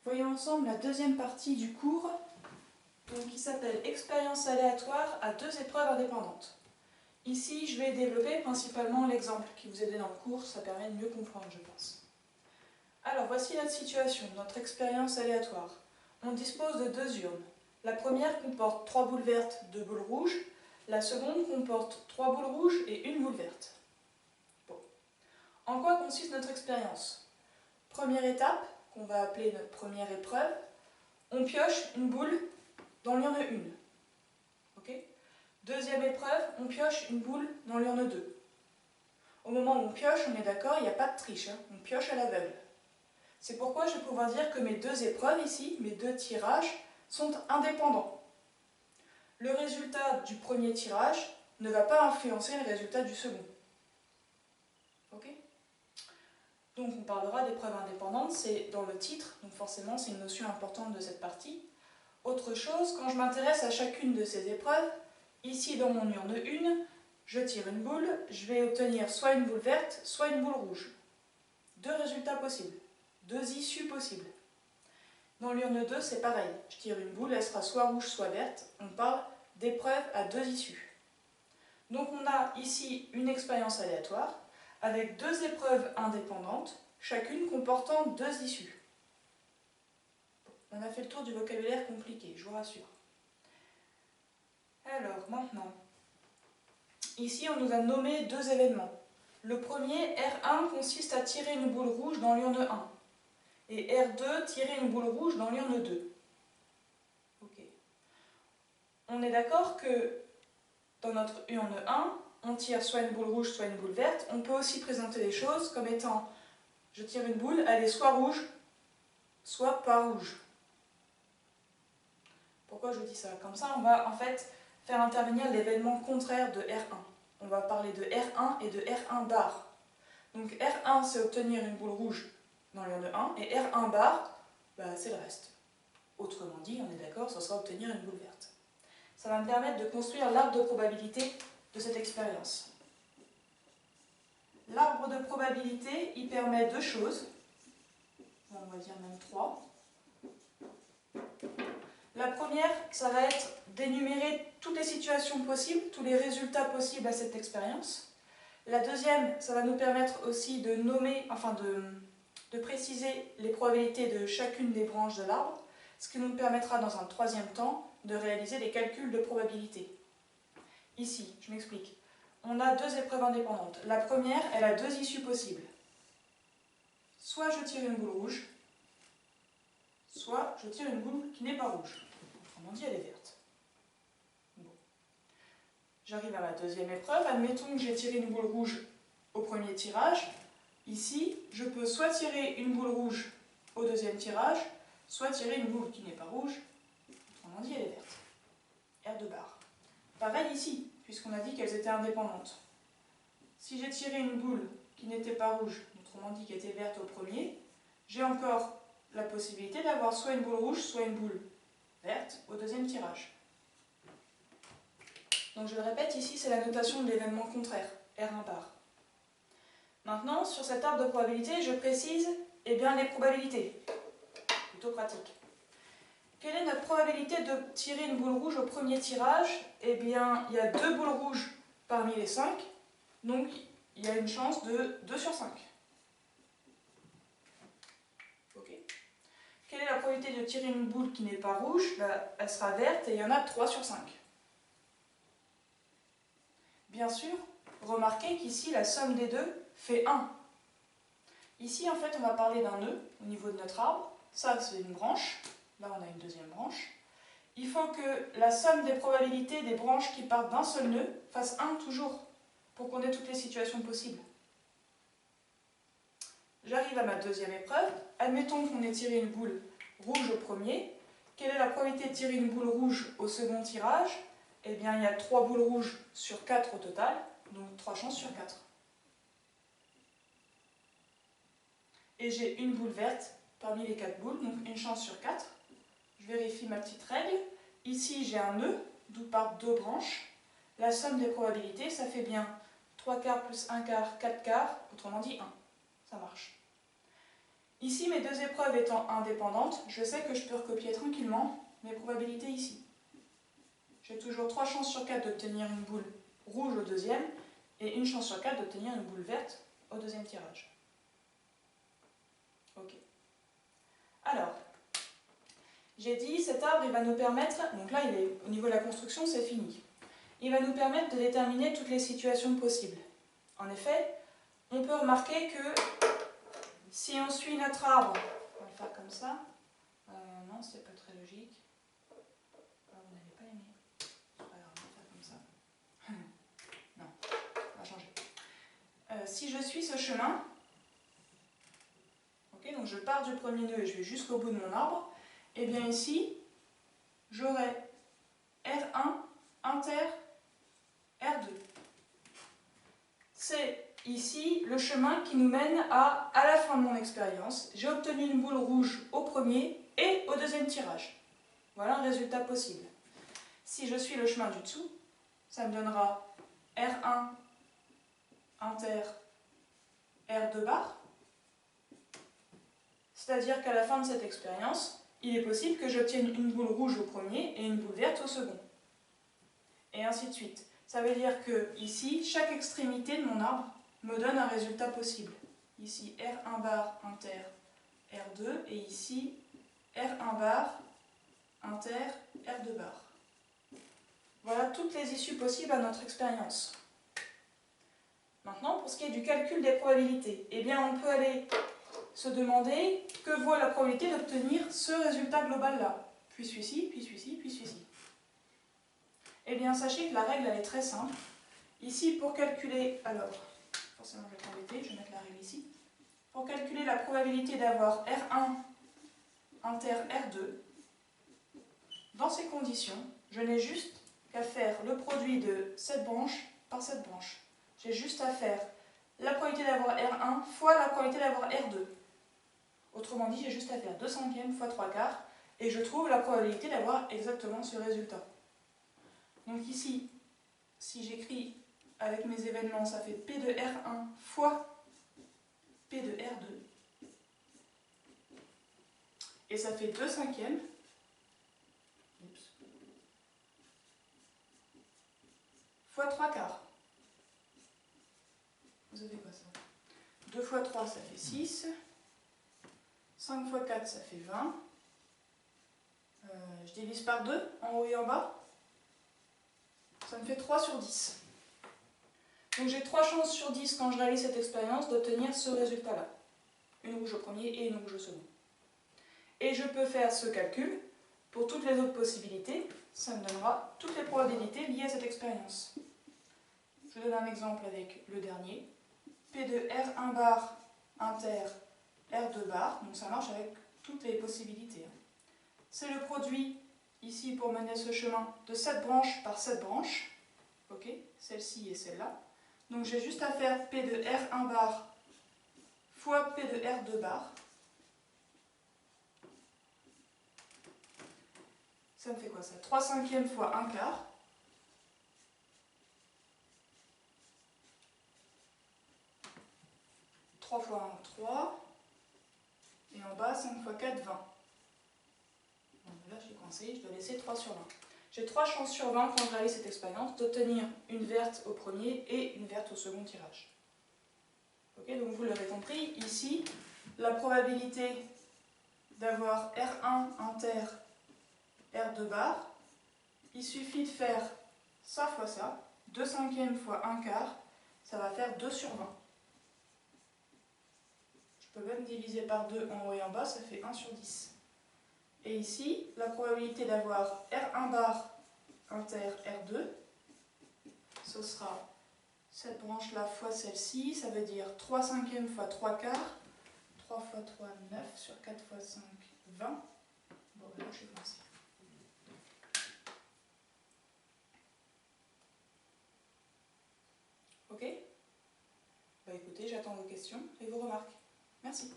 Voyons ensemble la deuxième partie du cours qui s'appelle Expérience aléatoire à deux épreuves indépendantes. Ici, je vais développer principalement l'exemple qui vous aidait dans le cours, ça permet de mieux comprendre, je pense. Alors, voici notre situation, notre expérience aléatoire. On dispose de deux urnes. La première comporte 3 boules vertes, 2 boules rouges. La seconde comporte 3 boules rouges et 1 boule verte. Bon. En quoi consiste notre expérience? Première étape, qu'on va appeler notre première épreuve, on pioche une boule dans l'urne 1. Okay. Deuxième épreuve, on pioche une boule dans l'urne 2. Au moment où on pioche, on est d'accord, il n'y a pas de triche, on pioche à l'aveugle. C'est pourquoi je vais pouvoir dire que mes deux épreuves ici, mes deux tirages, sont indépendants. Le résultat du premier tirage ne va pas influencer le résultat du second. Ok? Donc on parlera d'épreuves indépendantes, c'est dans le titre, donc forcément c'est une notion importante de cette partie. Autre chose, quand je m'intéresse à chacune de ces épreuves, ici dans mon urne 1, je tire une boule, je vais obtenir soit une boule verte, soit une boule rouge. Deux résultats possibles, deux issues possibles. Dans l'urne 2, c'est pareil, je tire une boule, elle sera soit rouge, soit verte. On parle d'épreuves à deux issues. Donc on a ici une expérience aléatoire, avec deux épreuves indépendantes, chacune comportant deux issues. On a fait le tour du vocabulaire compliqué, je vous rassure. Alors, maintenant, ici on nous a nommé deux événements. Le premier, R1, consiste à tirer une boule rouge dans l'urne 1. Et R2, tirer une boule rouge dans l'urne 2. Ok. On est d'accord que dans notre urne 1, on tire soit une boule rouge, soit une boule verte. On peut aussi présenter les choses comme étant, je tire une boule, elle est soit rouge, soit pas rouge. Pourquoi je dis ça? Comme ça, on va en fait faire intervenir l'événement contraire de R1. On va parler de R1 et de R1 bar. Donc R1, c'est obtenir une boule rouge dans l'urne 1, et R1 bar, c'est le reste. Autrement dit, on est d'accord, ce sera obtenir une boule verte. Ça va me permettre de construire l'arbre de probabilité de cette expérience. L'arbre de probabilité, il permet deux choses. On va dire même trois. La première, ça va être d'énumérer toutes les situations possibles, tous les résultats possibles à cette expérience. La deuxième, ça va nous permettre aussi de nommer, enfin de préciser les probabilités de chacune des branches de l'arbre, ce qui nous permettra dans un troisième temps de réaliser des calculs de probabilité. Ici, je m'explique. On a deux épreuves indépendantes. La première, elle a deux issues possibles. Soit je tire une boule rouge, soit je tire une boule qui n'est pas rouge. Autrement dit, elle est verte. Bon. J'arrive à ma deuxième épreuve. Admettons que j'ai tiré une boule rouge au premier tirage. Ici, je peux soit tirer une boule rouge au deuxième tirage, soit tirer une boule qui n'est pas rouge. Autrement dit, elle est verte. R2 bar. Pareil ici, puisqu'on a dit qu'elles étaient indépendantes. Si j'ai tiré une boule qui n'était pas rouge, autrement dit qui était verte au premier, j'ai encore la possibilité d'avoir soit une boule rouge, soit une boule verte au deuxième tirage. Donc je le répète, ici c'est la notation de l'événement contraire, R1 bar. Maintenant, sur cet arbre de probabilité, je précise les probabilités. Plutôt pratique. Quelle est notre probabilité de tirer une boule rouge au premier tirage? Il y a deux boules rouges parmi les 5, donc il y a une chance de 2 sur 5. Okay. Quelle est la probabilité de tirer une boule qui n'est pas rouge? Elle sera verte et il y en a 3 sur 5. Bien sûr, remarquez qu'ici la somme des deux fait 1. Ici en fait on va parler d'un nœud au niveau de notre arbre. Ça c'est une branche, là on a une deuxième branche. Il faut que la somme des probabilités des branches qui partent d'un seul nœud fasse 1 toujours, pour qu'on ait toutes les situations possibles. J'arrive à ma deuxième épreuve. Admettons qu'on ait tiré une boule rouge au premier. Quelle est la probabilité de tirer une boule rouge au second tirage? Il y a 3 boules rouges sur 4 au total, donc 3 chances sur 4. Et j'ai une boule verte parmi les 4 boules, donc une chance sur 4. Je vérifie ma petite règle. Ici, j'ai un nœud, d'où partent 2 branches. La somme des probabilités, ça fait bien 3 quarts plus 1 quart, 4 quarts, autrement dit 1. Ça marche. Ici, mes deux épreuves étant indépendantes, je sais que je peux recopier tranquillement mes probabilités ici. J'ai toujours 3 chances sur 4 d'obtenir une boule rouge au deuxième et une chance sur 4 d'obtenir une boule verte au deuxième tirage. Ok. Alors, j'ai dit cet arbre il va nous permettre, donc là il est au niveau de la construction c'est fini, il va nous permettre de déterminer toutes les situations possibles. En effet, on peut remarquer que si on suit notre arbre, on va le faire comme ça, non c'est pas très logique, vous n'allez pas aimer, c'est pas grave, on va faire comme ça, non, on va changer. Si je suis ce chemin, okay, donc je pars du premier nœud et je vais jusqu'au bout de mon arbre, et bien ici, j'aurai R1 inter R2. C'est ici le chemin qui nous mène à la fin de mon expérience. J'ai obtenu une boule rouge au premier et au deuxième tirage. Voilà un résultat possible. Si je suis le chemin du dessous, ça me donnera R1 inter R2 bar. C'est-à-dire qu'à la fin de cette expérience, il est possible que j'obtienne une boule rouge au premier et une boule verte au second. Et ainsi de suite. Ça veut dire que ici, chaque extrémité de mon arbre me donne un résultat possible. Ici, R1 bar inter R2 et ici, R1 bar inter R2 bar. Voilà toutes les issues possibles à notre expérience. Maintenant, pour ce qui est du calcul des probabilités, eh bien, on peut aller se demander que vaut la probabilité d'obtenir ce résultat global-là. Puis celui-ci, puis celui-ci, puis celui-ci. Eh bien, sachez que la règle, elle est très simple. Ici, pour calculer, alors, forcément, je vais t'embêter, je vais mettre la règle ici. Pour calculer la probabilité d'avoir R1 inter R2, dans ces conditions, je n'ai juste qu'à faire le produit de cette branche par cette branche. J'ai juste à faire la probabilité d'avoir R1 fois la probabilité d'avoir R2. Autrement dit, j'ai juste à faire 2/5 fois 3/4 et je trouve la probabilité d'avoir exactement ce résultat. Donc ici, si j'écris avec mes événements, ça fait P de R1 fois P de R2. Et ça fait 2/5 fois 3/4. Vous avez quoi ça? 2 fois 3, ça fait 6. 5 fois 4, ça fait 20. Je divise par 2, en haut et en bas. Ça me fait 3 sur 10. Donc j'ai 3 chances sur 10 quand je réalise cette expérience d'obtenir ce résultat-là. Une rouge au premier et une rouge au second. Et je peux faire ce calcul pour toutes les autres possibilités. Ça me donnera toutes les probabilités liées à cette expérience. Je vous donne un exemple avec le dernier. P de R1 bar inter R2 bar. Donc ça marche avec toutes les possibilités. C'est le produit, ici pour mener ce chemin, de cette branche par cette branche. Ok, celle-ci et celle-là. Donc j'ai juste à faire P de R1 bar fois P de R2 bar. Ça me fait quoi ça? 3/5 fois 1/4. Trois fois 1, 3. Et en bas, 5 fois 4, 20. Bon, là, je suis coincée, je dois laisser 3 sur 20. J'ai 3 chances sur 20 quand je réalise cette expérience d'obtenir une verte au premier et une verte au second tirage. Ok, donc vous l'aurez compris, ici, la probabilité d'avoir R1 inter R2 bar, il suffit de faire ça fois ça, 2/5 fois 1/4, ça va faire 2 sur 20. Je peux même diviser par 2 en haut et en bas, ça fait 1 sur 10. Et ici, la probabilité d'avoir R1 bar inter R2, ce sera cette branche-là fois celle-ci, ça veut dire 3/5 fois 3/4, 3 fois 3, 9, sur 4 fois 5, 20. Bon, là, je suis coincée. Ok? Bah écoutez, j'attends vos questions et vos remarques. Merci.